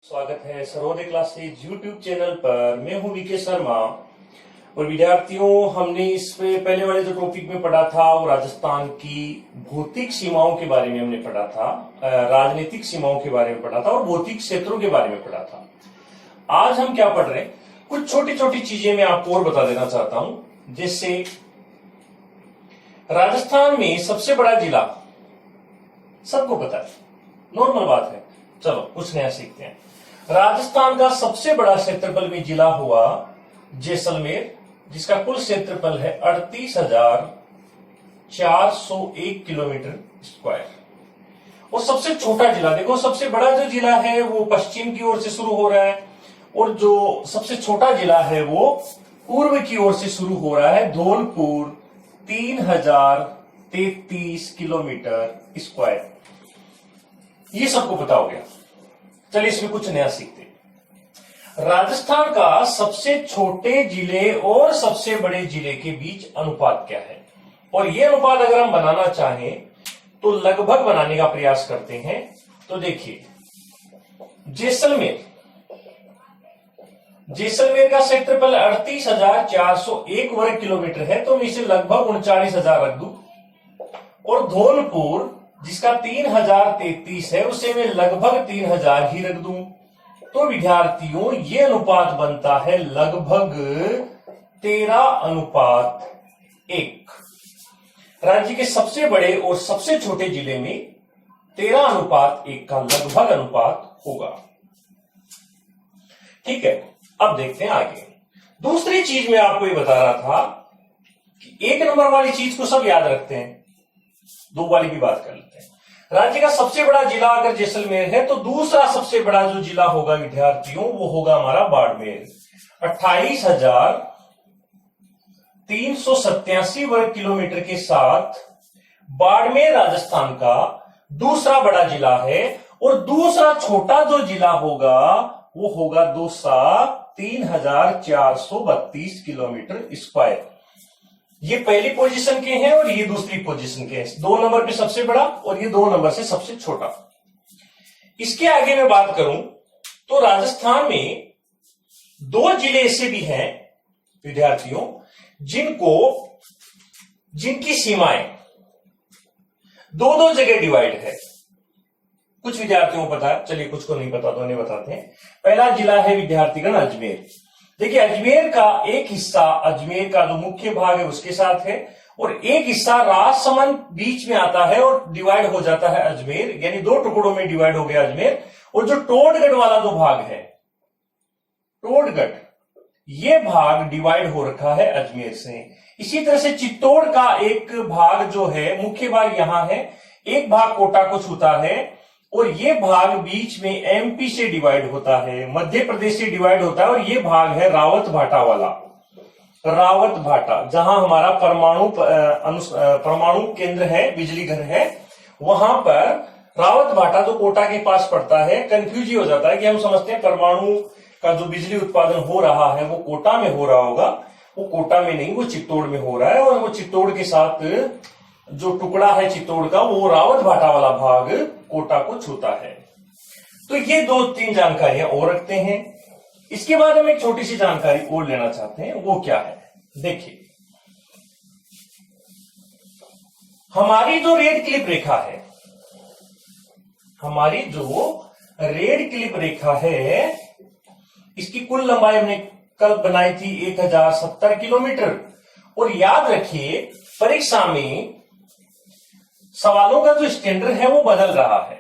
स्वागत है Sarvodaya classes YouTube channel पर। मैं हूं वीके शर्मा। और विद्यार्थियों, हमने इससे पहले वाले जो टॉपिक में पढ़ा था वो राजस्थान की भौतिक सीमाओं के बारे में हमने पढ़ा था, राजनीतिक सीमाओं के बारे में पढ़ा था और भौतिक क्षेत्रों के बारे में पढ़ा था। आज हम क्या पढ़ रहे हैं, कुछ छोटी छोटी चीजें मैं आपको और बता देना चाहता हूं। जैसे राजस्थान में सबसे बड़ा जिला सबको पता है, नॉर्मल बात है। चलो कुछ नया सीखते हैं। राजस्थान का सबसे बड़ा क्षेत्रफल में जिला हुआ जैसलमेर, जिसका कुल क्षेत्रफल है 38,401 किलोमीटर स्क्वायर। और सबसे छोटा जिला देखो, सबसे बड़ा जो जिला है वो पश्चिम की ओर से शुरू हो रहा है और जो सबसे छोटा जिला है वो पूर्व की ओर से शुरू हो रहा है, धौलपुर 3033 किलोमीटर स्क्वायर। ये सबको पता हो गया। चलिए इसमें कुछ नया सीखते हैं। राजस्थान का सबसे छोटे जिले और सबसे बड़े जिले के बीच अनुपात क्या है, और यह अनुपात अगर हम बनाना चाहें तो लगभग बनाने का प्रयास करते हैं। तो देखिए, जैसलमेर का क्षेत्रफल 38,401 वर्ग किलोमीटर है, तो मैं इसे लगभग 39,000 रख दूं। और धौलपुर जिसका 3033 है, उसे मैं लगभग 3000 ही रख दूं। तो विद्यार्थियों, ये अनुपात बनता है लगभग 13:1। राज्य के सबसे बड़े और सबसे छोटे जिले में 13:1 का लगभग अनुपात होगा। ठीक है, अब देखते हैं आगे। दूसरी चीज मैं आपको ये बता रहा था कि एक नंबर वाली चीज को सब याद रखते हैं, दो वाली भी बात कर लेते हैं। राज्य का सबसे बड़ा जिला अगर जैसलमेर है, तो दूसरा सबसे बड़ा जो जिला होगा विद्यार्थियों वो होगा हमारा बाड़मेर। 28,387 वर्ग किलोमीटर के साथ बाड़मेर राजस्थान का दूसरा बड़ा जिला है। और दूसरा छोटा जो जिला होगा वो होगा दौसा 3,432 किलोमीटर स्क्वायर। ये पहली पोजीशन के हैं और ये दूसरी पोजीशन के हैं। 2 नंबर पे सबसे बड़ा और ये 2 नंबर से सबसे छोटा। इसके आगे मैं बात करूं तो राजस्थान में 2 जिले ऐसे भी हैं विद्यार्थियों जिनकी सीमाएं 2-2 जगह डिवाइड है। कुछ विद्यार्थियों को पता है, चलिए कुछ को नहीं पता तो उन्हें बताते हैं। पहला जिला है विद्यार्थीगण अजमेर। देखिए, अजमेर का एक हिस्सा, अजमेर का जो मुख्य भाग है उसके साथ है, और एक हिस्सा राजसमंद बीच में आता है और डिवाइड हो जाता है अजमेर, यानी 2 टुकड़ों में डिवाइड हो गया अजमेर। और जो टोडगढ़ वाला जो भाग है, टोडगढ़, ये भाग डिवाइड हो रखा है अजमेर से। इसी तरह से चित्तौड़ का एक भाग जो है, मुख्य भाग यहां है, एक भाग कोटा को छूता है, और ये भाग बीच में एमपी से डिवाइड होता है, मध्य प्रदेश से डिवाइड होता है। और ये भाग है रावत भाटा वाला, रावत भाटा, जहां हमारा परमाणु केंद्र है, बिजली घर है, वहां पर रावत भाटा जो कोटा के पास पड़ता है। कंफ्यूज ही हो जाता है कि हम समझते हैं परमाणु का जो बिजली उत्पादन हो रहा है वो कोटा में हो रहा होगा। वो कोटा में नहीं, वो चित्तौड़ में हो रहा है। और वो चित्तौड़ के साथ जो टुकड़ा है चित्तौड़ का, वो रावत भाटा वाला भाग कोटा को छूता है। तो ये 2-3 जानकारियां और रखते हैं। इसके बाद हम एक छोटी सी जानकारी और लेना चाहते हैं, वो क्या है। देखिए, हमारी जो रेड क्लिप रेखा है, हमारी जो रेड क्लिप रेखा है, इसकी कुल लंबाई हमने कल बनाई थी 1070 किलोमीटर। और याद रखिए, परीक्षा में सवालों का जो स्टैंडर्ड है वो बदल रहा है।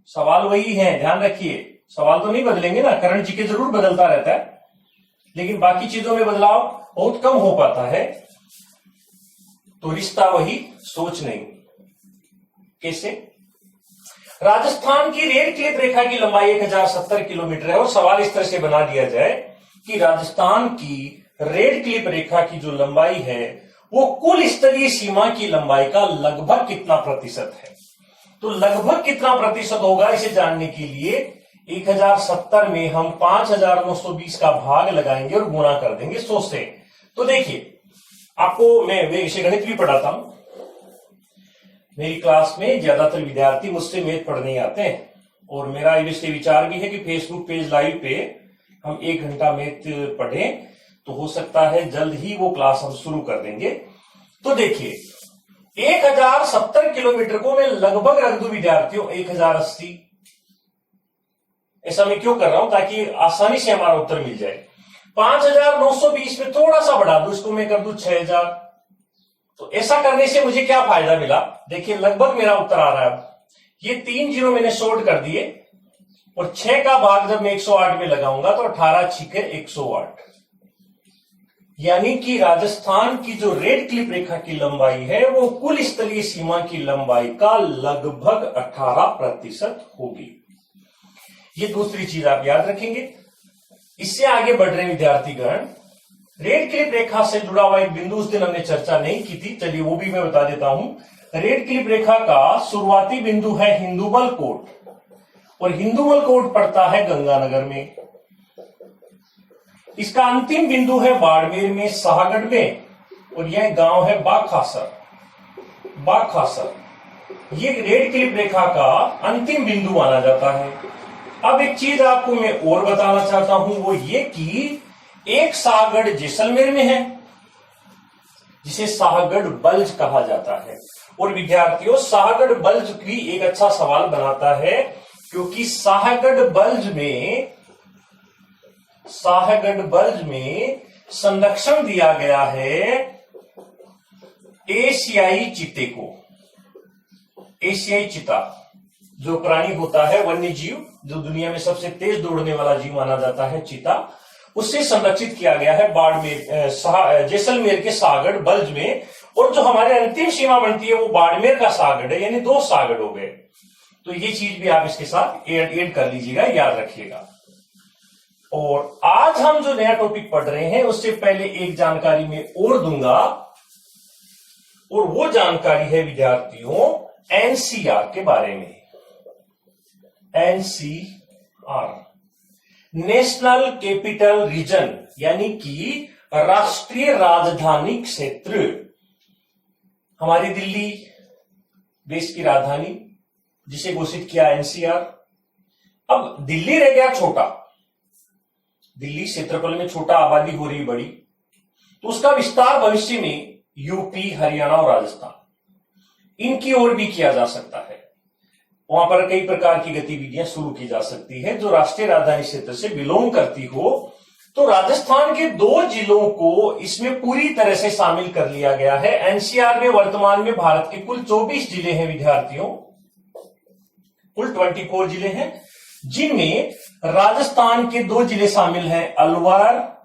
सवाल वही है, ध्यान रखिए, सवाल तो नहीं बदलेंगे ना, करंट जीके जरूर बदलता रहता है, लेकिन बाकी चीजों में बदलाव बहुत कम हो पाता है। तो रिश्ता वही, सोच नहीं। कैसे? राजस्थान की रेड क्लिप रेखा की लंबाई 1070 किलोमीटर है, और सवाल इस तरह से बना दिया जाए कि राजस्थान की रेड क्लिप रेखा की जो लंबाई है वो कुल स्तरीय सीमा की लंबाई का लगभग कितना प्रतिशत है। तो लगभग कितना प्रतिशत होगा, इसे जानने के लिए 1070 में हम 5,920 का भाग लगाएंगे और गुणा कर देंगे 100 से। तो देखिए, आपको मैं विषय गणित भी पढ़ाता हूं। मेरी क्लास में ज्यादातर विद्यार्थी मुझसे मैथ पढ़ने आते हैं, और मेरा इसके विचार भी है कि फेसबुक पेज लाइव पे हम 1 घंटा मैथ पढ़ें, तो हो सकता है जल्द ही वो क्लास हम शुरू कर देंगे। तो देखिए 1070 किलोमीटर को मैं लगभग रख दूं विद्यार्थियों 1080। ऐसा मैं क्यों कर रहा हूं, ताकि आसानी से हमारा उत्तर मिल जाए। 5920 में थोड़ा सा बढ़ा दूं, इसको मैं कर दूं 6000। तो ऐसा करने से मुझे क्या फायदा मिला, देखिए लगभग मेरा उत्तर आ रहा है। ये 3 जीरो मैंने शॉर्ट कर दिए और 6 का भाग जब मैं 108 में लगाऊंगा तो 18 छिके 108, यानी कि राजस्थान की जो रेड क्लिप रेखा की लंबाई है वो कुल स्थलीय सीमा की लंबाई का लगभग 18% होगी। ये दूसरी चीज आप याद रखेंगे। इससे आगे बढ़ रहे विद्यार्थीगण, रेड क्लिप रेखा से जुड़ा हुआ एक बिंदु उस दिन हमने चर्चा नहीं की थी, चलिए वो भी मैं बता देता हूं। रेड क्लिप रेखा का शुरुआती बिंदु है हिंदुमल कोट, और हिंदुमल कोट पड़ता है गंगानगर में। इसका अंतिम बिंदु है बाड़मेर में, शाहगढ़ में, और यह गांव है बाखासर। ये रेड क्लिप रेखा का अंतिम बिंदु माना जाता है। अब एक चीज आपको मैं और बताना चाहता हूं, वो ये कि एक शाहगढ़ जैसलमेर में है, जिसे शाहगढ़ बल्ज कहा जाता है। और विद्यार्थियों शाहगढ़ बल्ज भी एक अच्छा सवाल बनाता है, क्योंकि शाहगढ़ बल्ज में संरक्षण दिया गया है एशियाई चीते को। एशियाई चीता जो प्राणी होता है, वन्य जीव, जो दुनिया में सबसे तेज दौड़ने वाला जीव माना जाता है, चीता, उससे संरक्षित किया गया है बाड़मेर जैसलमेर के शाहगढ़ बल्ज में। और जो हमारे अंतिम सीमा बनती है वो बाड़मेर का शाहगढ़ है, यानी 2 शाहगढ़ हो गए। तो ये चीज भी आप इसके साथ ऐड कर लीजिएगा, याद रखिएगा। और आज हम जो नया टॉपिक पढ़ रहे हैं उससे पहले एक जानकारी मैं और दूंगा, और वो जानकारी है विद्यार्थियों एनसीआर के बारे में। एनसीआर, नेशनल कैपिटल रीजन, यानी कि राष्ट्रीय राजधानी क्षेत्र। हमारी दिल्ली देश की राजधानी, जिसे घोषित किया एनसीआर। अब दिल्ली रह गया छोटा, दिल्ली क्षेत्रफल में छोटा, आबादी हो रही बड़ी, तो उसका विस्तार भविष्य में यूपी, हरियाणा और राजस्थान, इनकी ओर भी किया जा सकता है। वहां पर कई प्रकार की गतिविधियां शुरू की जा सकती है जो राष्ट्रीय राजधानी क्षेत्र से बिलोंग करती हो। तो राजस्थान के 2 जिलों को इसमें पूरी तरह से शामिल कर लिया गया है। एनसीआर में वर्तमान में भारत के कुल 24 जिले हैं विद्यार्थियों, कुल 24 जिले हैं, जिनमें राजस्थान के 2 जिले शामिल हैं, अलवर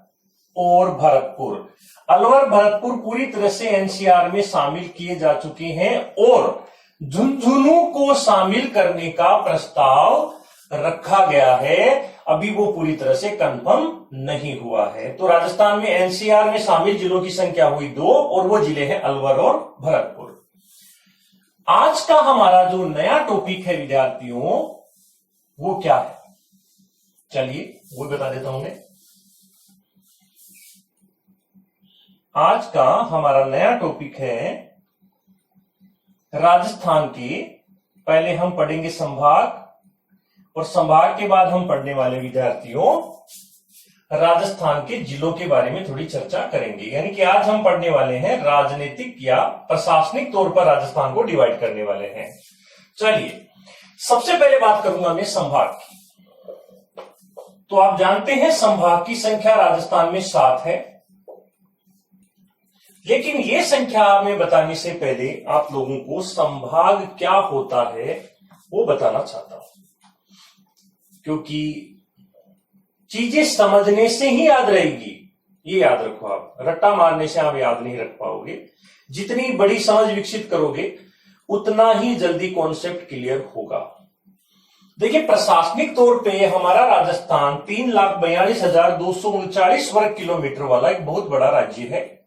और भरतपुर। अलवर भरतपुर पूरी तरह से एनसीआर में शामिल किए जा चुके हैं, और झुंझुनू को शामिल करने का प्रस्ताव रखा गया है, अभी वो पूरी तरह से कंफर्म नहीं हुआ है। तो राजस्थान में एनसीआर में शामिल जिलों की संख्या हुई 2, और वो जिले हैं अलवर और भरतपुर। आज का हमारा जो नया टॉपिक है विद्यार्थियों, वो क्या है, चलिए वो बता देता हूं मैं। आज का हमारा नया टॉपिक है राजस्थान के, पहले हम पढ़ेंगे संभाग, और संभाग के बाद हम पढ़ने वाले विद्यार्थियों राजस्थान के जिलों के बारे में थोड़ी चर्चा करेंगे। यानी कि आज हम पढ़ने वाले हैं राजनीतिक या प्रशासनिक तौर पर राजस्थान को डिवाइड करने वाले हैं। चलिए सबसे पहले बात करूंगा मैं संभाग की। तो आप जानते हैं संभाग की संख्या राजस्थान में 7 है, लेकिन यह संख्या में बताने से पहले आप लोगों को संभाग क्या होता है वो बताना चाहता हूं, क्योंकि चीजें समझने से ही याद रहेगी। ये याद रखो, आप रट्टा मारने से आप याद नहीं रख पाओगे। जितनी बड़ी समझ विकसित करोगे उतना ही जल्दी कॉन्सेप्ट क्लियर होगा। देखिए प्रशासनिक तौर पे हमारा राजस्थान 3,42,239 वर्ग किलोमीटर वाला एक बहुत बड़ा राज्य है।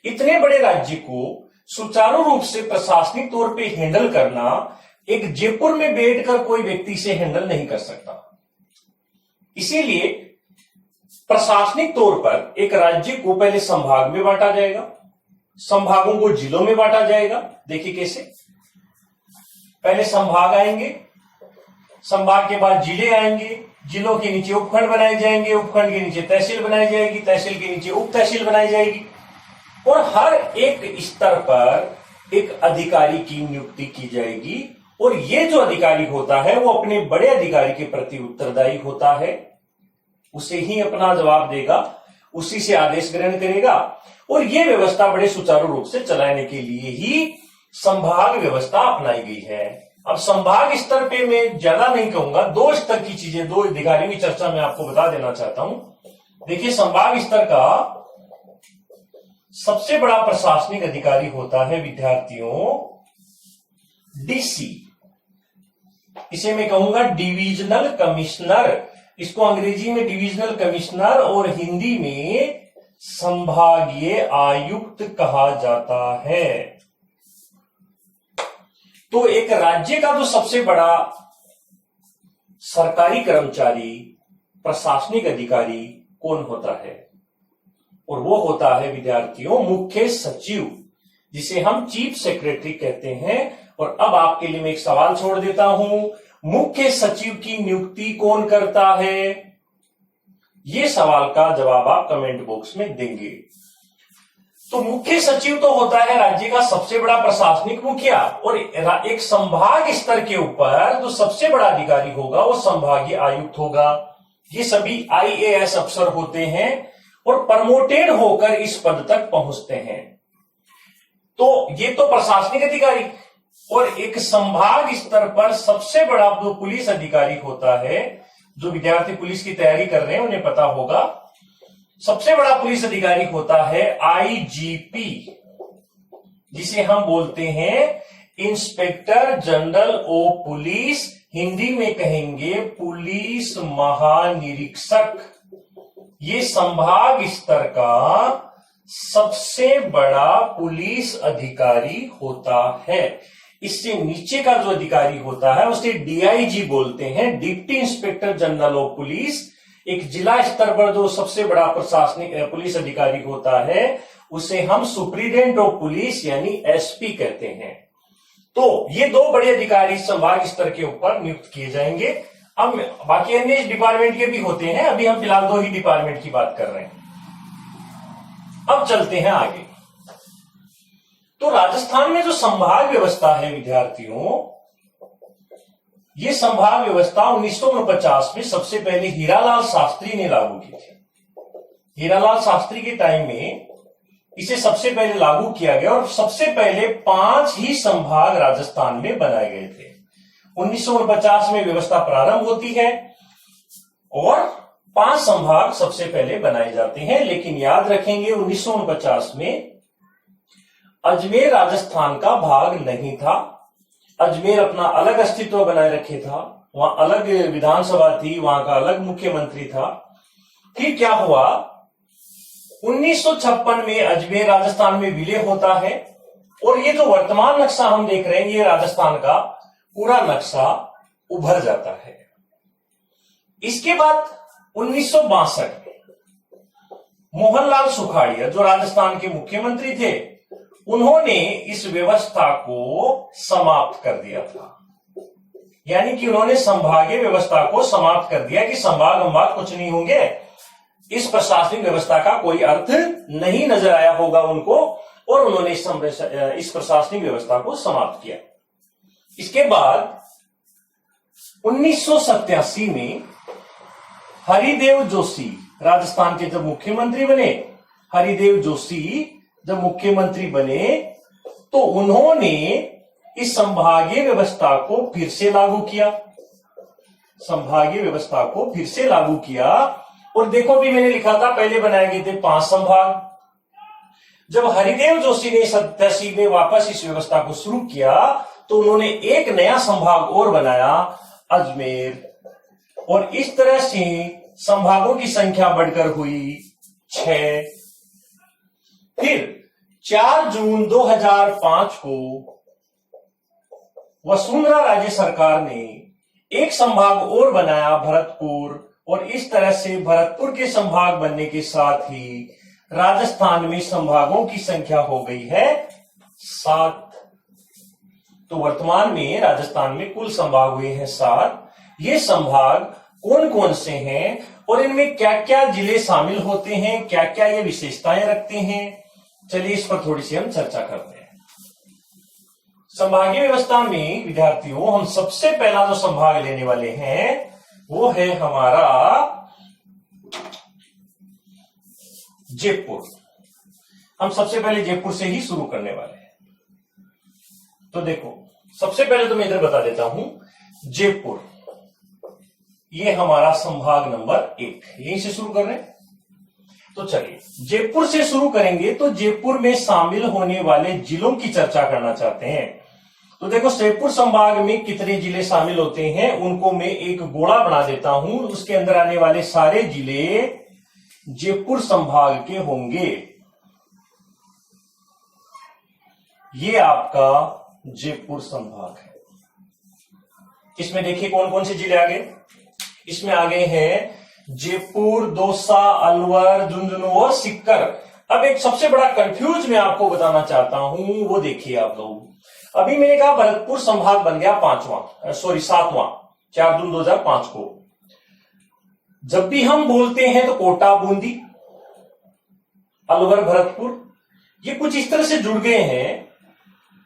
इतने बड़े राज्य को सुचारू रूप से प्रशासनिक तौर पे हैंडल करना एक जयपुर में बैठकर कोई व्यक्ति से हैंडल नहीं कर सकता। इसीलिए प्रशासनिक तौर पर एक राज्य को पहले संभाग में बांटा जाएगा, संभागों को जिलों में बांटा जाएगा। देखिए कैसे, पहले संभाग आएंगे, संभाग के बाद जिले आएंगे, जिलों के नीचे उपखंड बनाए जाएंगे, उपखंड के नीचे तहसील बनाई जाएगी, तहसील के नीचे उप तहसील बनाई जाएगी और हर एक स्तर पर एक अधिकारी की नियुक्ति की जाएगी। और ये जो अधिकारी होता है वो अपने बड़े अधिकारी के प्रति उत्तरदायी होता है, उसे ही अपना जवाब देगा, उसी से आदेश ग्रहण करेगा। और ये व्यवस्था बड़े सुचारू रूप से चलाने के लिए ही संभाग व्यवस्था अपनाई गई है। अब संभाग स्तर पे मैं ज्यादा नहीं कहूंगा, 2 स्तर की चीजें, 2 अधिकारियों की चर्चा मैं आपको बता देना चाहता हूं। देखिए, संभाग स्तर का सबसे बड़ा प्रशासनिक अधिकारी होता है विद्यार्थियों डीसी, इसे मैं कहूंगा डिविजनल कमिश्नर। इसको अंग्रेजी में डिविजनल कमिश्नर और हिंदी में संभागीय आयुक्त कहा जाता है। तो एक राज्य का जो सबसे बड़ा सरकारी कर्मचारी, प्रशासनिक अधिकारी कौन होता है? और वो होता है विद्यार्थियों मुख्य सचिव, जिसे हम चीफ सेक्रेटरी कहते हैं। और अब आपके लिए मैं एक सवाल छोड़ देता हूं, मुख्य सचिव की नियुक्ति कौन करता है? ये सवाल का जवाब आप कमेंट बॉक्स में देंगे। तो मुख्य सचिव तो होता है राज्य का सबसे बड़ा प्रशासनिक मुखिया, और एक संभाग स्तर के ऊपर जो सबसे बड़ा अधिकारी होगा वो संभागीय आयुक्त होगा। ये सभी आईएएस अफसर होते हैं और प्रमोटेड होकर इस पद तक पहुंचते हैं। तो ये तो प्रशासनिक अधिकारी। और एक संभाग स्तर पर सबसे बड़ा जो पुलिस अधिकारी होता है, जो विद्यार्थी पुलिस की तैयारी कर रहे हैं उन्हें पता होगा, सबसे बड़ा पुलिस अधिकारी होता है आईजीपी, जिसे हम बोलते हैं inspector general of police, Hindi में कहेंगे पुलिस महानिरीक्षक। ये संभाग स्तर का सबसे बड़ा पुलिस अधिकारी होता है। इससे नीचे का जो अधिकारी होता है उसे डीआईजी बोलते हैं, deputy inspector general of police. एक जिला स्तर पर जो सबसे बड़ा प्रशासनिक पुलिस अधिकारी होता है उसे हम सुप्रीडेंट ऑफ पुलिस यानी एसपी कहते हैं। तो ये 2 बड़े अधिकारी संभाग स्तर के ऊपर नियुक्त किए जाएंगे। अब बाकी अन्य डिपार्टमेंट के भी होते हैं, अभी हम फिलहाल 2 ही डिपार्टमेंट की बात कर रहे हैं। अब चलते हैं आगे। तो राजस्थान में जो संभाग व्यवस्था है विद्यार्थियों, ये संभाग व्यवस्था 1949 में सबसे पहले हीरालाल शास्त्री ने लागू की थी। हीरालाल शास्त्री के टाइम में इसे सबसे पहले लागू किया गया और सबसे पहले 5 ही संभाग राजस्थान में बनाए गए थे। 1949 में व्यवस्था प्रारंभ होती है और 5 संभाग सबसे पहले बनाए जाते हैं। लेकिन याद रखेंगे 1949 में अजमेर राजस्थान का भाग नहीं था। अजमेर अपना अलग अस्तित्व बनाए रखे था, वहां अलग विधानसभा थी, वहां का अलग मुख्यमंत्री था। फिर क्या हुआ, 1956 में अजमेर राजस्थान में विलय होता है और ये जो वर्तमान नक्शा हम देख रहे हैं ये राजस्थान का पूरा नक्शा उभर जाता है। इसके बाद 1962 में मोहनलाल सुखाड़िया जो राजस्थान के मुख्यमंत्री थे, उन्होंने इस व्यवस्था को समाप्त कर दिया था। यानी कि उन्होंने संभागीय व्यवस्था को समाप्त कर दिया कि संभाग कुछ नहीं होंगे, इस प्रशासनिक व्यवस्था का कोई अर्थ नहीं नजर आया होगा उनको, और उन्होंने इस प्रशासनिक व्यवस्था को समाप्त किया। इसके बाद 1987 में हरिदेव जोशी राजस्थान के जब मुख्यमंत्री बने, हरिदेव जोशी जब मुख्यमंत्री बने तो उन्होंने इस संभागीय व्यवस्था को फिर से लागू किया। संभागीय व्यवस्था को फिर से लागू किया और देखो भी मैंने लिखा था पहले बनाए गए थे 5 संभाग। जब हरिदेव जोशी ने 87 में वापस इस व्यवस्था को शुरू किया तो उन्होंने एक नया संभाग और बनाया, अजमेर, और इस तरह से संभागों की संख्या बढ़कर हुई 6। फिर 4 जून 2005 को वसुंधरा राज्य सरकार ने एक संभाग और बनाया, भरतपुर, और इस तरह से भरतपुर के संभाग बनने के साथ ही राजस्थान में संभागों की संख्या हो गई है 7। तो वर्तमान में राजस्थान में कुल संभाग हुए हैं 7। ये संभाग कौन कौन से हैं और इनमें क्या क्या जिले शामिल होते हैं, क्या क्या ये विशेषताएं रखते हैं, चलिए इस पर थोड़ी सी हम चर्चा करते हैं। संभागीय व्यवस्था में विद्यार्थियों हम सबसे पहला जो संभाग लेने वाले हैं वो है हमारा जयपुर। हम सबसे पहले जयपुर से ही शुरू करने वाले हैं। तो देखो, सबसे पहले तो मैं इधर बता देता हूं, जयपुर ये हमारा संभाग नंबर 1, यहीं से शुरू कर रहे हैं। तो चलिए जयपुर से शुरू करेंगे। तो जयपुर में शामिल होने वाले जिलों की चर्चा करना चाहते हैं। तो देखो, जयपुर संभाग में कितने जिले शामिल होते हैं उनको मैं एक गोला बना देता हूं। उसके अंदर आने वाले सारे जिले जयपुर संभाग के होंगे। ये आपका जयपुर संभाग है। इसमें देखिए कौन कौन से जिले आ गए। इसमें आ गए हैं जयपुर, दौसा, अलवर, झुंझुनू और सीकर। अब एक सबसे बड़ा कंफ्यूज मैं आपको बताना चाहता हूं, वो देखिए आप लोग। अभी मैंने कहा भरतपुर संभाग बन गया 7वां 4/2/2005 को। जब भी हम बोलते हैं तो कोटा, बूंदी, अलवर, भरतपुर ये कुछ इस तरह से जुड़ गए हैं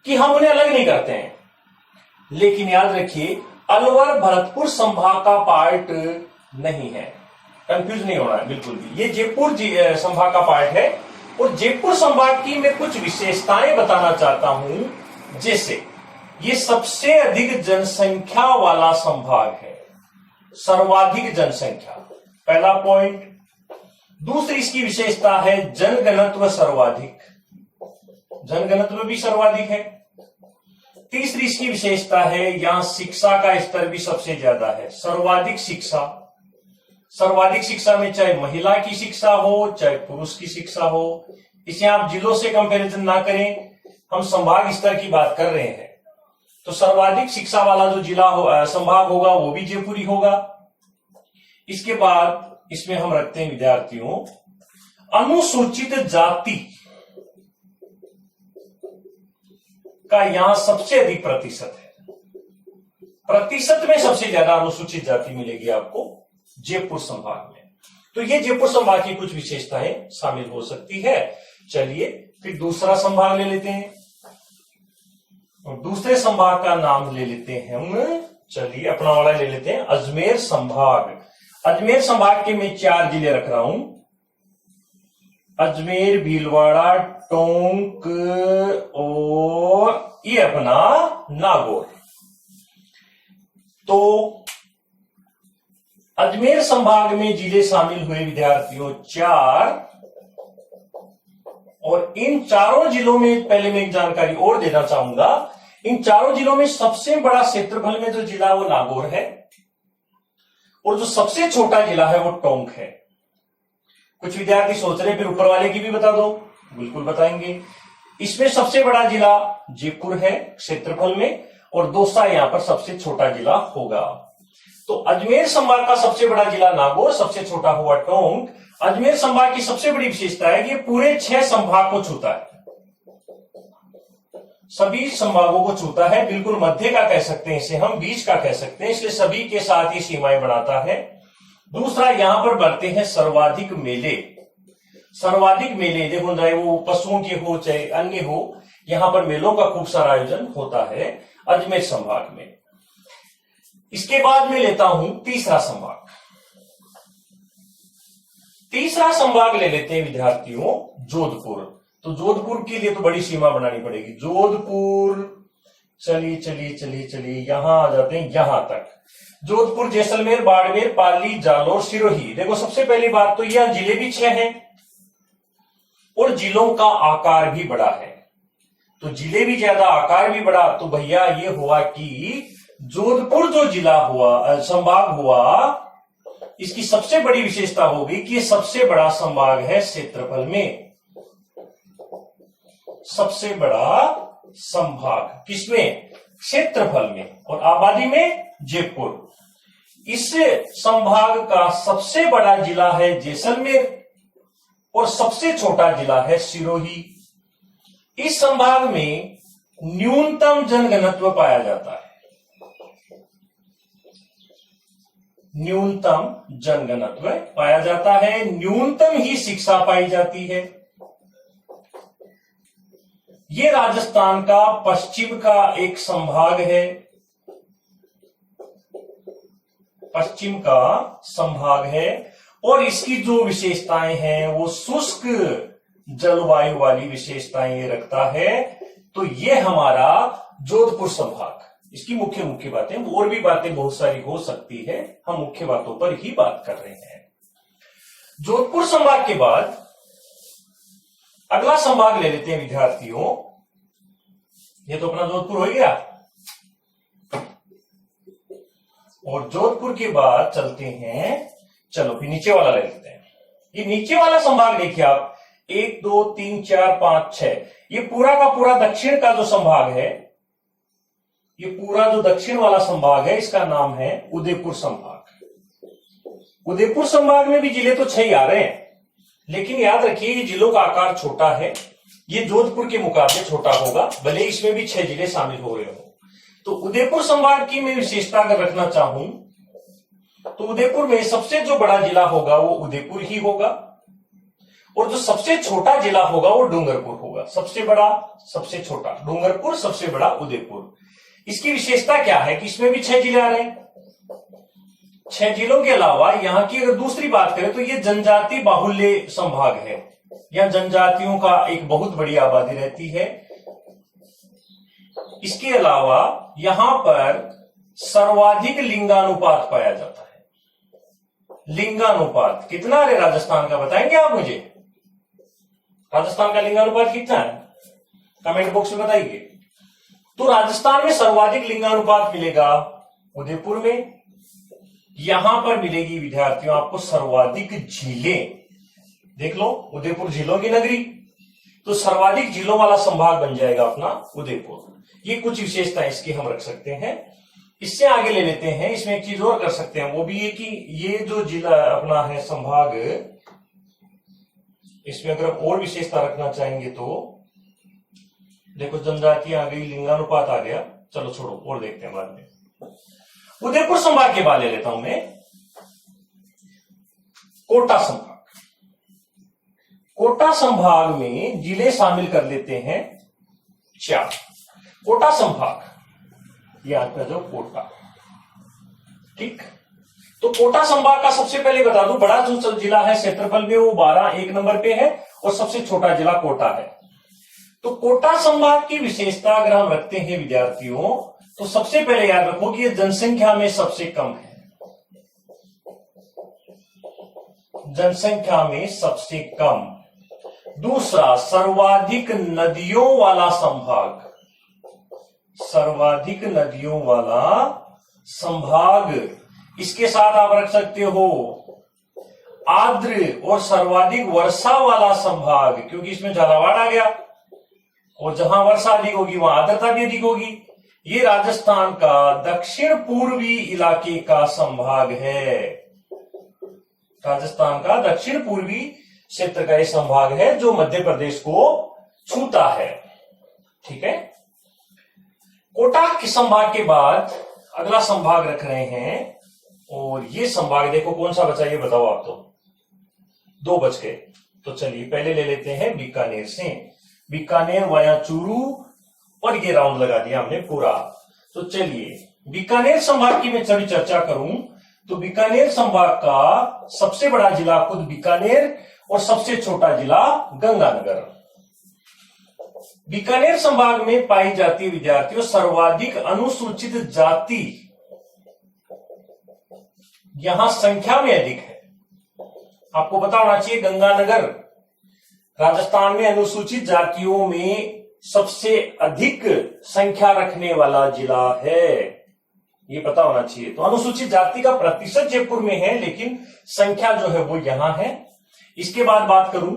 कि हम उन्हें अलग नहीं करते हैं। लेकिन याद रखिए, अलवर भरतपुर संभाग का पार्ट नहीं है। कंफ्यूज नहीं होना है बिल्कुल भी। ये जयपुर संभाग का पार्ट है। और जयपुर संभाग की मैं कुछ विशेषताएं बताना चाहता हूं। जैसे ये सबसे अधिक जनसंख्या वाला संभाग है, सर्वाधिक जनसंख्या, पहला पॉइंट। दूसरी इसकी विशेषता है जनघनत्व सर्वाधिक, जनघनत्व भी सर्वाधिक है। तीसरी इसकी विशेषता है यहां शिक्षा का स्तर भी सबसे ज्यादा है, सर्वाधिक शिक्षा। सर्वाधिक शिक्षा में चाहे महिला की शिक्षा हो चाहे पुरुष की शिक्षा हो। इसे आप जिलों से कंपैरिजन ना करें, हम संभाग स्तर की बात कर रहे हैं। तो सर्वाधिक शिक्षा वाला जो जिला संभाग होगा वो भी जयपुरी होगा। इसके बाद इसमें हम रखते हैं विद्यार्थियों अनुसूचित जाति का यहां सबसे अधिक प्रतिशत है। प्रतिशत में सबसे ज्यादा अनुसूचित जाति मिलेगी आपको जयपुर संभाग में। तो ये जयपुर संभाग की कुछ विशेषताएं शामिल हो सकती है। चलिए फिर दूसरा संभाग ले लेते हैं और दूसरे संभाग का नाम ले लेते हैं हम। चलिए अपना वाला ले लेते हैं अजमेर संभाग। अजमेर संभाग के मैं 4 जिले रख रहा हूं, अजमेर, भीलवाड़ा, टोंक और ये अपना नागौर। तो अजमेर संभाग में जिले शामिल हुए विद्यार्थियों 4। और इन चारों जिलों में पहले मैं एक जानकारी और देना चाहूंगा। इन चारों जिलों में सबसे बड़ा क्षेत्रफल में जो जिला वो नागौर है और जो सबसे छोटा जिला है वो टोंक है। कुछ विद्यार्थी सोच रहे फिर ऊपर वाले की भी बता दो, बिल्कुल बताएंगे। इसमें सबसे बड़ा जिला जयपुर है क्षेत्रफल में और दौसा यहां पर सबसे छोटा जिला होगा। तो अजमेर संभाग का सबसे बड़ा जिला नागौर, सबसे छोटा हुआ टोंक। अजमेर संभाग की सबसे बड़ी विशेषता है कि ये पूरे 6 संभाग को छूता है, सभी संभागों को छूता है। बिल्कुल मध्य का कह सकते हैं इसे हम, बीच का कह सकते हैं, इसलिए सभी के साथ ही सीमाएं बनाता है। दूसरा, यहां पर बढ़ते हैं सर्वाधिक मेले। सर्वाधिक मेले देखो, चाहे वो पशुओं के हो चाहे अन्य हो, यहां पर मेलों का खूब सारा आयोजन होता है अजमेर संभाग में। इसके बाद में लेता हूं तीसरा संभाग। तीसरा संभाग ले लेते हैं विद्यार्थियों जोधपुर। तो जोधपुर के लिए तो बड़ी सीमा बनानी पड़ेगी। जोधपुर, चलिए चलिए चलिए चलिए यहां आ जाते हैं, यहां तक। जोधपुर, जैसलमेर, बाड़मेर, पाली, जालौर, सिरोही। देखो सबसे पहली बात तो यह जिले भी 6 हैं और जिलों का आकार भी बड़ा है। तो जिले भी ज्यादा, आकार भी बड़ा। तो भैया ये हुआ कि जोधपुर जो जिला हुआ, संभाग हुआ, इसकी सबसे बड़ी विशेषता होगी कि ये सबसे बड़ा संभाग है क्षेत्रफल में। सबसे बड़ा संभाग किसमें? क्षेत्रफल में। और आबादी में जयपुर। इस संभाग का सबसे बड़ा जिला है जैसलमेर और सबसे छोटा जिला है सिरोही। इस संभाग में न्यूनतम जनघनत्व पाया जाता है। न्यूनतम जनघनत्व पाया जाता है, न्यूनतम ही शिक्षा पाई जाती है। ये राजस्थान का पश्चिम का एक संभाग है, पश्चिम का संभाग है, और इसकी जो विशेषताएं हैं वो शुष्क जलवायु वाली विशेषताएं ये रखता है। तो ये हमारा जोधपुर संभाग, इसकी मुख्य मुख्य बातें, और भी बातें बहुत सारी हो सकती है, हम मुख्य बातों पर ही बात कर रहे हैं। जोधपुर संभाग के बाद अगला संभाग ले लेते हैं विद्यार्थियों। ये तो अपना जोधपुर हो गया, और जोधपुर के बाद चलते हैं, चलो फिर नीचे वाला ले लेते हैं। ये नीचे वाला संभाग देखिए आप, 1 2 3 4 5 6, ये पूरा का पूरा दक्षिण का जो संभाग है, ये पूरा जो दक्षिण वाला संभाग है, इसका नाम है उदयपुर संभाग। उदयपुर संभाग में भी जिले तो 6 आ रहे हैं, लेकिन याद रखिए ये जिलों का आकार छोटा है, ये जोधपुर के मुकाबले छोटा होगा, भले इसमें भी 6 जिले शामिल हो रहे हो। तो उदयपुर संभाग की मैं विशेषता अगर रखना चाहूं तो उदयपुर में सबसे जो बड़ा जिला होगा वो उदयपुर ही होगा, और जो सबसे छोटा जिला होगा वो डूंगरपुर होगा। सबसे बड़ा, सबसे छोटा डूंगरपुर, सबसे बड़ा उदयपुर। इसकी विशेषता क्या है कि इसमें भी 6 जिले आ रहे हैं। 6 जिलों के अलावा यहां की अगर दूसरी बात करें तो ये जनजाति बाहुल्य संभाग है, यहां जनजातियों का एक बहुत बड़ी आबादी रहती है। इसके अलावा यहां पर सर्वाधिक लिंगानुपात पाया जाता है। लिंगानुपात कितना है राजस्थान का, बताएंगे आप मुझे? राजस्थान का लिंगानुपात कितना है, कमेंट बॉक्स में बताइए। तो राजस्थान में सर्वाधिक लिंगानुपात मिलेगा उदयपुर में। यहां पर मिलेगी विद्यार्थियों आपको सर्वाधिक झीलें। देख लो, उदयपुर झीलों की नगरी, तो सर्वाधिक झीलों वाला संभाग बन जाएगा अपना उदयपुर। ये कुछ विशेषताएं इसकी हम रख सकते हैं। इससे आगे ले लेते हैं, इसमें एक चीज और कर सकते हैं, वो भी है कि ये जो जिला अपना है संभाग, इसमें अगर और विशेषता रखना चाहेंगे तो देखो, जनजातियां आ गई, लिंगानुपात आ गया, चलो छोड़ो और देखते हैं बाद में। उदयपुर संभाग के बाद ले लेता हूं मैं कोटा संभाग। कोटा संभाग में जिले शामिल कर लेते हैं 4। कोटा संभाग, ये आता जो कोटा, ठीक। तो कोटा संभाग का सबसे पहले बता दूं, बड़ा जो जिला है क्षेत्रफल में वो 12 1 नंबर पे है, और सबसे छोटा जिला कोटा है। तो कोटा संभाग की विशेषता अगर हम रखते हैं विद्यार्थियों, तो सबसे पहले याद रखो कि ये जनसंख्या में सबसे कम है, जनसंख्या में सबसे कम। दूसरा, सर्वाधिक नदियों वाला संभाग, सर्वाधिक नदियों वाला संभाग। इसके साथ आप रख सकते हो आर्द्र और सर्वाधिक वर्षा वाला संभाग, क्योंकि इसमें झालावाड़ आ गया, और जहां वर्षा अधिक होगी वहां आर्द्रता भी अधिक होगी। ये राजस्थान का दक्षिण पूर्वी इलाके का संभाग है, राजस्थान का दक्षिण पूर्वी क्षेत्र का ये संभाग है जो मध्य प्रदेश को छूता है, ठीक है। कोटा के संभाग के बाद अगला संभाग रख रहे हैं, और ये संभाग देखो कौन सा बचा, ये बताओ आप। तो 2 बच गए, तो चलिए पहले ले लेते हैं बीकानेर से। बीकानेर वाया चूरू, और ये राउंड लगा दिया हमने पूरा। तो चलिए बीकानेर संभाग की मैं थोड़ी चर्चा करूं तो बीकानेर संभाग का सबसे बड़ा जिला खुद बीकानेर, और सबसे छोटा जिला गंगानगर। बीकानेर संभाग में पाई जाती विद्यार्थियों सर्वाधिक अनुसूचित जाति, यहां संख्या में अधिक है। आपको पता होना चाहिए गंगानगर राजस्थान में अनुसूचित जातियों में सबसे अधिक संख्या रखने वाला जिला है, ये पता होना चाहिए। तो अनुसूचित जाति का प्रतिशत जयपुर में है, लेकिन संख्या जो है वो यहां है। इसके बाद बात करूं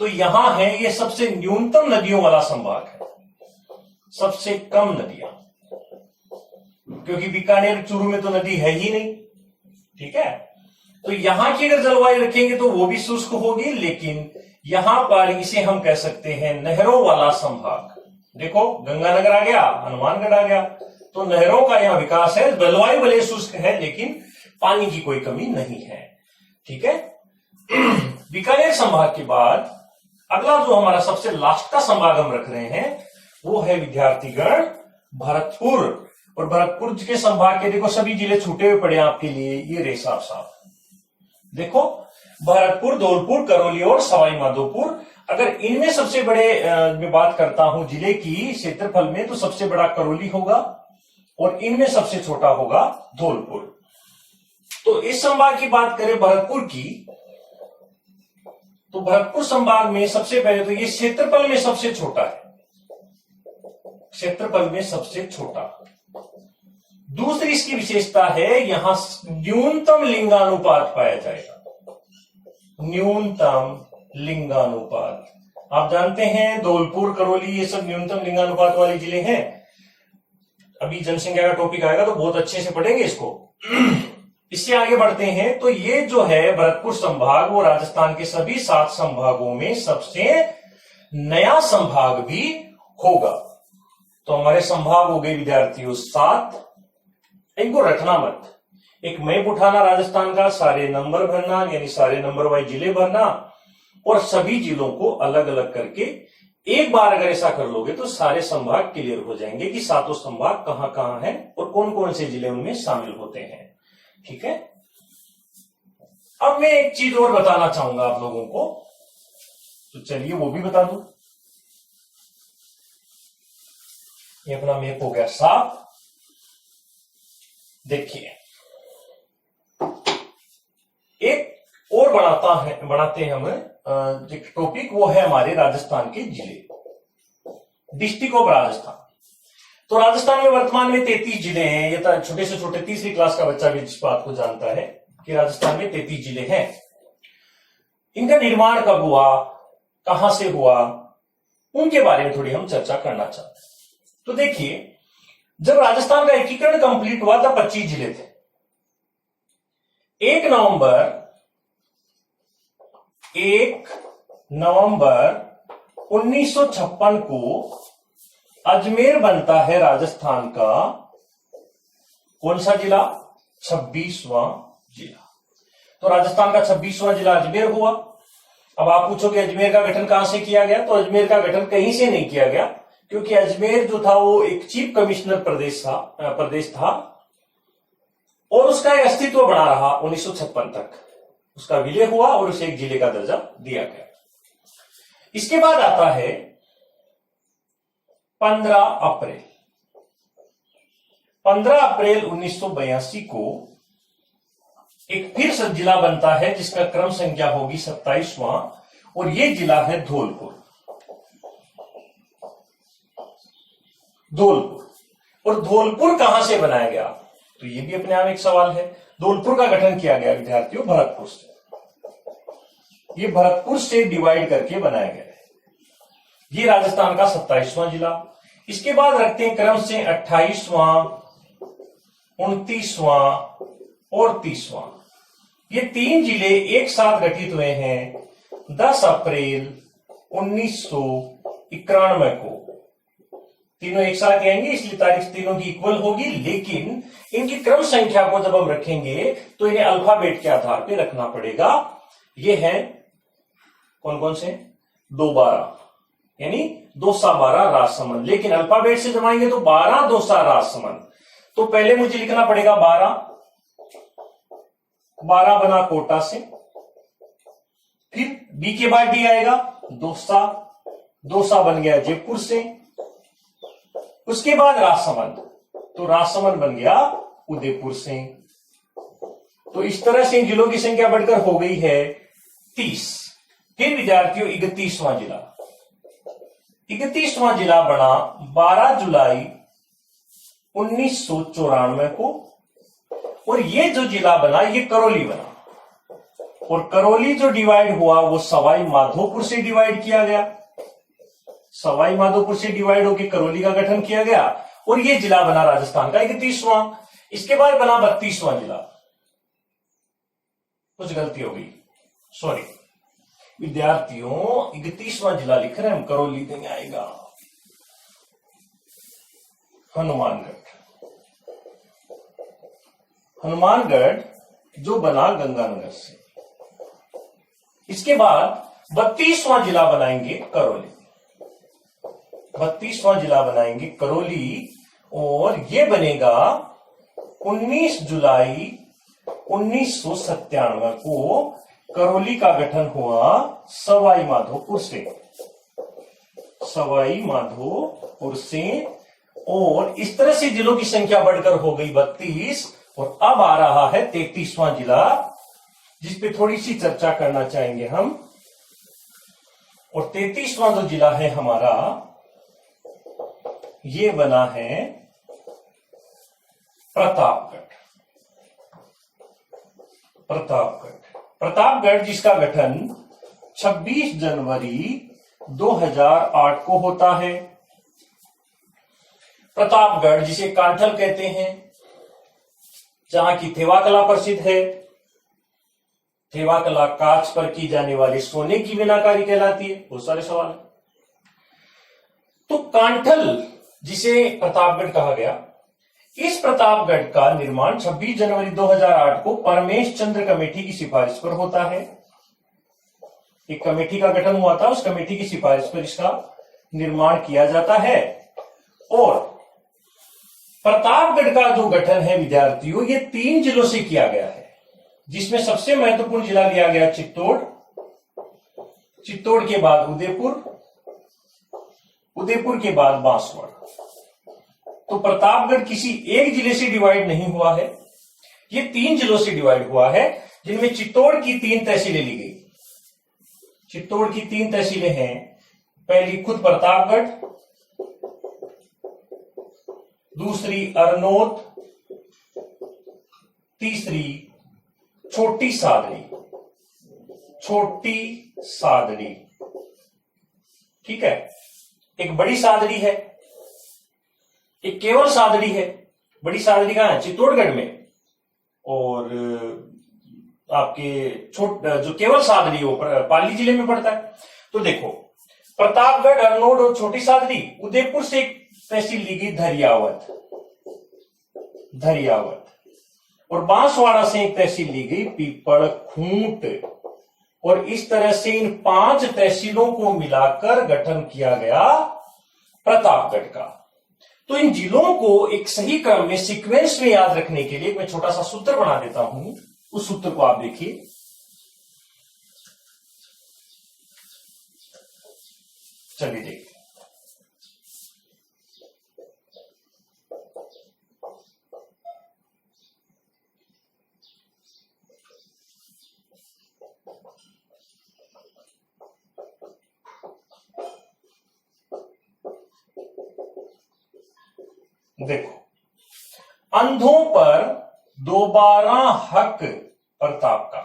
तो यहां है, ये सबसे न्यूनतम नदियों वाला संभाग है, सबसे कम नदियां, क्योंकि बीकानेर चूरू में तो नदी है ही नहीं, ठीक है। तो यहां की अगर जलवायु रखेंगे तो वो भी शुष्क होगी, लेकिन यहां पर इसे हम कह सकते हैं नहरों वाला संभाग। देखो गंगानगर आ गया, हनुमानगढ़ आ गया, तो नहरों का यहाँ विकास है, जलवायु भले शुष्क है लेकिन पानी की कोई कमी नहीं है। ठीक है। बीकानेर संभाग के बाद अगला जो हमारा सबसे लास्ट का संभाग हम रख रहे हैं वो है विद्यार्थीगण भरतपुर। और भरतपुर के संभाग के देखो सभी जिले छूटे हुए पड़े आपके लिए, ये रहे साफ साफ देखो, भरतपुर, धौलपुर, करौली और सवाई माधोपुर। अगर इनमें सबसे बड़े मैं बात करता हूं जिले की क्षेत्रफल में, तो सबसे बड़ा करौली होगा और इनमें सबसे छोटा होगा धौलपुर। तो इस संभाग की बात करें भरतपुर की, तो भरतपुर संभाग में सबसे पहले तो ये क्षेत्रफल में सबसे छोटा है, क्षेत्रफल में सबसे छोटा। दूसरी इसकी विशेषता है यहां न्यूनतम लिंगानुपात पाया जाएगा, न्यूनतम लिंगानुपात। आप जानते हैं धौलपुर, करौली ये सब न्यूनतम लिंगानुपात वाले जिले हैं। अभी जनसंख्या का टॉपिक आएगा तो बहुत अच्छे से पढ़ेंगे इसको। इससे आगे बढ़ते हैं तो ये जो है भरतपुर संभाग वो राजस्थान के सभी 7 संभागों में सबसे नया संभाग भी होगा। तो हमारे संभाग हो गए विद्यार्थियों 7, इनको रखना मत, एक मैप उठाना राजस्थान का, सारे नंबर भरना यानी सारे नंबर वाइज जिले भरना और सभी जिलों को अलग अलग करके एक बार अगर ऐसा कर लोगे तो सारे संभाग क्लियर हो जाएंगे कि 7 संभाग कहां कहां हैं और कौन कौन से जिले उनमें शामिल होते हैं। ठीक है। अब मैं एक चीज और बताना चाहूंगा आप लोगों को, तो चलिए वो भी बता दूं। ये अपना मैप हो गया साफ। देखिए एक और बनाते हैं हम एक टॉपिक, वो है हमारे राजस्थान के जिले, डिस्ट्रिक्ट ऑफ राजस्थान। तो राजस्थान में वर्तमान में 33 जिले हैं। ये तो छोटे से छोटे तीसरी क्लास का बच्चा भी इस बात को जानता है कि राजस्थान में 33 जिले हैं। इनका निर्माण कब हुआ, कहां से हुआ, उनके बारे में थोड़ी हम चर्चा करना चाहते हैं। तो देखिए जब राजस्थान का एकीकरण कंप्लीट हुआ था 25 जिले थे। 1 नवंबर 1956 को अजमेर बनता है राजस्थान का कौन सा जिला, 26वां जिला। तो राजस्थान का 26वां जिला अजमेर हुआ। अब आप पूछोगे अजमेर का गठन कहां से किया गया, तो अजमेर का गठन कहीं से नहीं किया गया, क्योंकि अजमेर जो था वो एक चीफ कमिश्नर प्रदेश था और उसका एक अस्तित्व बना रहा 1956 तक। उसका विलय हुआ और उसे एक जिले का दर्जा दिया गया। इसके बाद आता है 15 अप्रैल 1982 को एक फिर से जिला बनता है जिसका क्रम संख्या होगी 27वां, और यह जिला है धौलपुर। और धौलपुर कहां से बनाया गया, तो यह भी अपने आप एक सवाल है। धौलपुर का गठन किया गया विद्यार्थियों भरतपुर से। ये भरतपुर से डिवाइड करके बनाया गया है। ये राजस्थान का 27वां जिला। इसके बाद रखते हैं क्रम से 28वां, 29वां और 30वां। ये 3 जिले एक साथ गठित हुए हैं 10 अप्रैल 1991 को। तीनों एक साथ आएंगे इसलिए तारीख तीनों की इक्वल होगी, लेकिन इनकी क्रम संख्या को जब हम रखेंगे तो इन्हें अल्फाबेट के आधार पे रखना पड़ेगा। ये है कौन कौन से, 2-12 यानी 2-12 राजसमंद, लेकिन अल्फाबेट से जमाएंगे तो 12-2 राजसमंद। तो पहले मुझे लिखना पड़ेगा 12 बना कोटा से, फिर बी के बाद डी आएगा 2 बन गया जयपुर से, उसके बाद राजसमंद, तो राजसमंद बन गया उदयपुर से। तो इस तरह से जिलों की संख्या बढ़कर हो गई है 30। फिर विद्यार्थियों 31वां जिला, 31वां जिला बना 12 जुलाई 1994 को, और ये जो जिला बना ये करौली बना। और करौली जो डिवाइड हुआ वो सवाई माधोपुर से डिवाइड किया गया, सवाई माधोपुर से डिवाइड होकर करौली का गठन किया गया और ये जिला बना राजस्थान का 31वां। इसके बाद बना 32वां जिला। कुछ गलती हो गई, सॉरी विद्यार्थियों, 31वां जिला लिख रहे हैं हम, करौली नहीं आएगा, हनुमानगढ़। हनुमानगढ़ जो बना गंगानगर से। इसके बाद 32वां जिला बनाएंगे करौली। 32वां जिला बनाएंगे करौली और ये बनेगा 19 जुलाई 1997 को। करौली का गठन हुआ सवाई माधोपुर से, सवाई माधोपुर से। और इस तरह से जिलों की संख्या बढ़कर हो गई 32 और अब आ रहा है 33वां जिला, जिसपे थोड़ी सी चर्चा करना चाहेंगे हम। और 33वां जो जिला है हमारा, ये बना है प्रतापगढ़। प्रतापगढ़ जिसका गठन 26 जनवरी 2008 को होता है। प्रतापगढ़ जिसे कांठल कहते हैं, जहां की थेवा कला प्रसिद्ध है। थेवा कला कांच पर की जाने वाली सोने की मीनाकारी कहलाती है। बहुत सारे सवाल है। तो कांठल जिसे प्रतापगढ़ कहा गया, इस प्रतापगढ़ का निर्माण 26 जनवरी 2008 को परमेश चंद्र कमेटी की सिफारिश पर होता है। एक कमेटी का गठन हुआ था, उस कमेटी की सिफारिश पर इसका निर्माण किया जाता है। और प्रतापगढ़ का जो गठन है विद्यार्थियों, ये 3 जिलों से किया गया है, जिसमें सबसे महत्वपूर्ण जिला लिया गया चित्तौड़। चित्तौड़ के बाद उदयपुर, उदयपुर के बाद बांसवाड़ा। तो प्रतापगढ़ किसी एक जिले से डिवाइड नहीं हुआ है, ये 3 जिलों से डिवाइड हुआ है, जिनमें चित्तौड़ की 3 तहसीलें ली गई। चित्तौड़ की 3 तहसीलें हैं। पहली खुद प्रतापगढ़, दूसरी अरनोद, तीसरी छोटी सादड़ी। छोटी सादड़ी, ठीक है। एक बड़ी सादड़ी है, एक केवल सादड़ी है। बड़ी सादड़ी कहां है? चित्तौड़गढ़ में। और आपके जो केवल सादड़ी वो पाली जिले में पड़ता है। तो देखो, प्रतापगढ़, अरनोद और छोटी सादड़ी। उदयपुर से एक तहसील ली गई धरियावत, धरियावत। और बांसवाड़ा से एक तहसील ली गई पीपड़ खूंट। और इस तरह से इन 5 तहसीलों को मिलाकर गठन किया गया प्रतापगढ़ का। तो इन जिलों को एक सही क्रम में, सीक्वेंस में याद रखने के लिए मैं छोटा सा सूत्र बना देता हूं। उस सूत्र को आप देखिए। चलिए देखिए। देखो, अंधों पर दोबारा हक प्रताप का।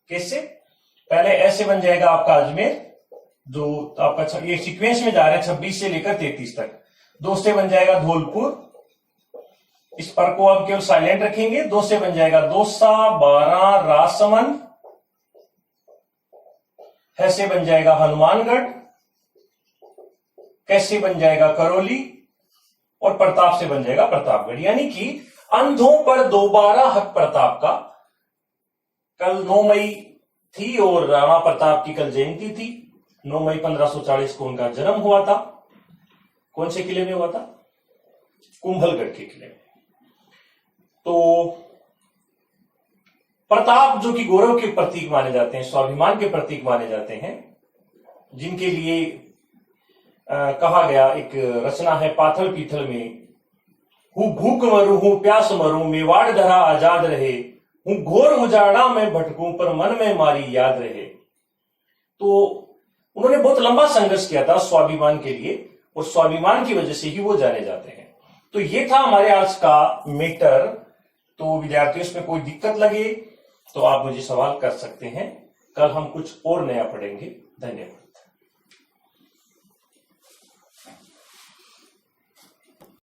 कैसे? पहले ऐसे बन जाएगा आपका अजमेर, जो आपका ये सीक्वेंस में जा रहा है 26 से लेकर 33 तक। 2 से बन जाएगा धौलपुर, इस पर को अब केवल साइलेंट रखेंगे। 2 से बन जाएगा दौसा, 12 राजसमंद। है बन जाएगा हनुमानगढ़, कैसे बन जाएगा करौली, और प्रताप से बन जाएगा प्रतापगढ़। यानी कि अंधों पर दोबारा हक प्रताप का। कल 9 मई थी और राणा प्रताप की कल जयंती थी। 9 मई 1540 को उनका जन्म हुआ था। कौन से किले में हुआ था? कुंभलगढ़ के किले में। तो प्रताप जो कि गौरव के प्रतीक माने जाते हैं, स्वाभिमान के प्रतीक माने जाते हैं, जिनके लिए कहा गया, एक रचना है पाथल पीथल में, हूं भूख मरू हूं प्यास मरू, मेवाड़ धरा आजाद रहे, हूं घोर उजाड़ा में भटकूं पर मन में मारी याद रहे। तो उन्होंने बहुत लंबा संघर्ष किया था स्वाभिमान के लिए, और स्वाभिमान की वजह से ही वो जाने जाते हैं। तो ये था हमारे आज का मीटर। तो विद्यार्थियों, इसमें कोई दिक्कत लगे तो आप मुझे सवाल कर सकते हैं। कल हम कुछ और नया पढ़ेंगे। धन्यवाद।